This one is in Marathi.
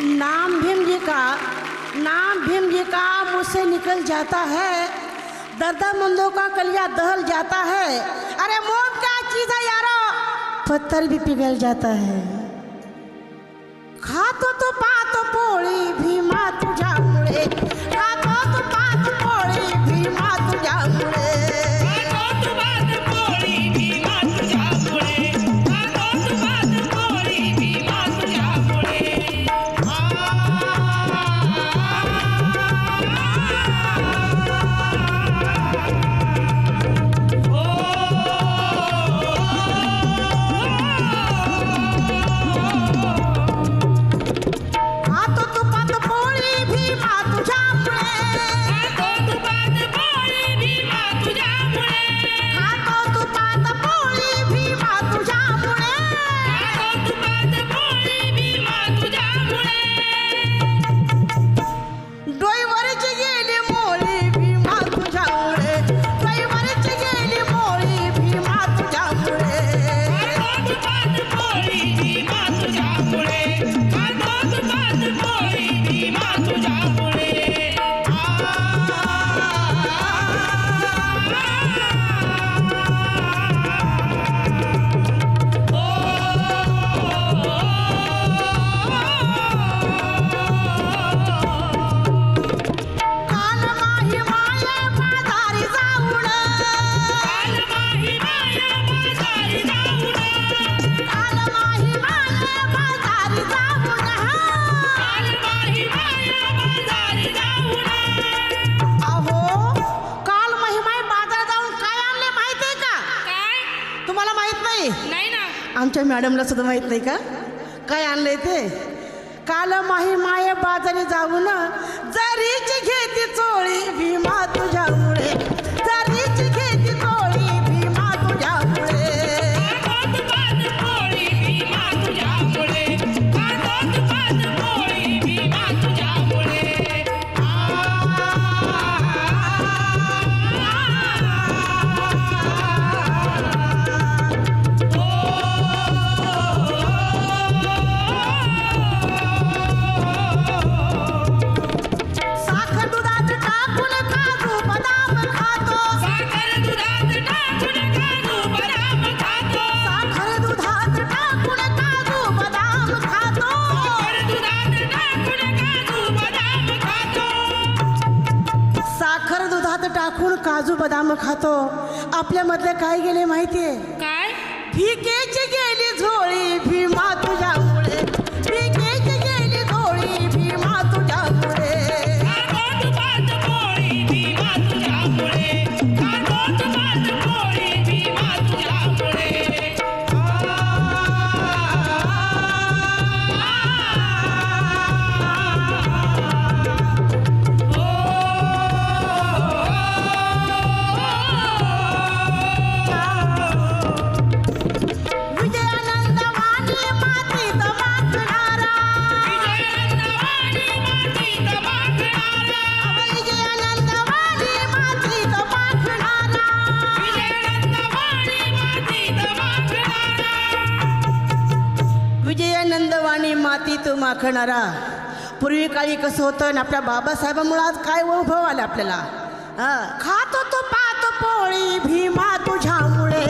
नाम भीम जी का मुँह से निकल जाता है, दर्दामंदों का कलिया दहल जाता है। अरे मौत क्या चीज है यारो, पत्थर भी पिघल जाता है। खातो तो पात पोळी भीमा तुझ्यामुळे, खातो तो पात पोळी भीमा तुझ्यामुळे, खातो तो पात पोळी भीमा तुझ्यामुळे, खातो तो पात पोळी भीमा तुझ्यामुळे। खातो तो पात पोळी भीमा तुझ्यामुळे, खातो तो पात पोळी भीमा तुझ्यामुळे, खातो तो पात पोळी भीमा तुझ्यामुळे, खातो तो पात पोळी भीमा तुझ्यामुळे। डोईवरची गेली मोळी भीमा तुझ्यामुळे, डोईवरची गेली मोळी भीमा तुझ्यामुळे, खातो तो पात पोळी भीमा तुझ्यामुळे, खातो तो पात पोळी भीमा तुझ्यामुळे। काल माही माये बाजारी जाऊन, काल माही माया बाजारी जाऊन, काल माही माये बाजारी जाऊन, काल माही माया बाजारी जाऊन। अहो काल महिमाई बाजारात जाऊन काय आणले माहितीये का? काय? तुम्हाला माहित नाही? नाही ना। आमच्या मॅडमला सुद्धा माहित नाही का काय आणलंय ते? काल माही माये बाजारी जाऊन जरीची घेती चोळी भीमा तुझ्यामुळे, जरीची घेती चोळी भीमा तुझ्यामुळे, खातो तो पात पोळी भीमा तुझ्यामुळे, खातो तो पात पोळी भीमा तुझ्यामुळे। साखर दुधात टाकून काजू बदाम खातो, साखर दुधात टाकून काजू बदाम खातो, साखर दुधात टाकून काजू बदाम खातो, साखर दुधात टाकून काजू बदाम खातो। साखर दुधात टाकून काजू बदाम खातो। आपल्यामधले काय गेले माहितीये? काय? भिकेची गेली झोळी भीमा तुझ्यामुळे, भिकेची गेली झोळी भीमा तुझ्यामुळे, खातो तो पात पोळी भीमा तुझ्यामुळे, खातो तो पात पोळी भीमा तुझ्यामुळे। विजयानंद वाणी मातीत माखणारा, विजयानंदवाणी मातीत माखणारा, विजयानंद वाणी मातीत माखणारा, विजयानंदवाणी मातीत माखणारा। विजयानंद वाणी मातीत माखणारा। पूर्वी काळी कसं होतं आणि आपल्या बाबासाहेबांमुळे आज काय वैभव आले आपल्याला। खातो तो पात पोळी भीमा तुझ्यामुळे,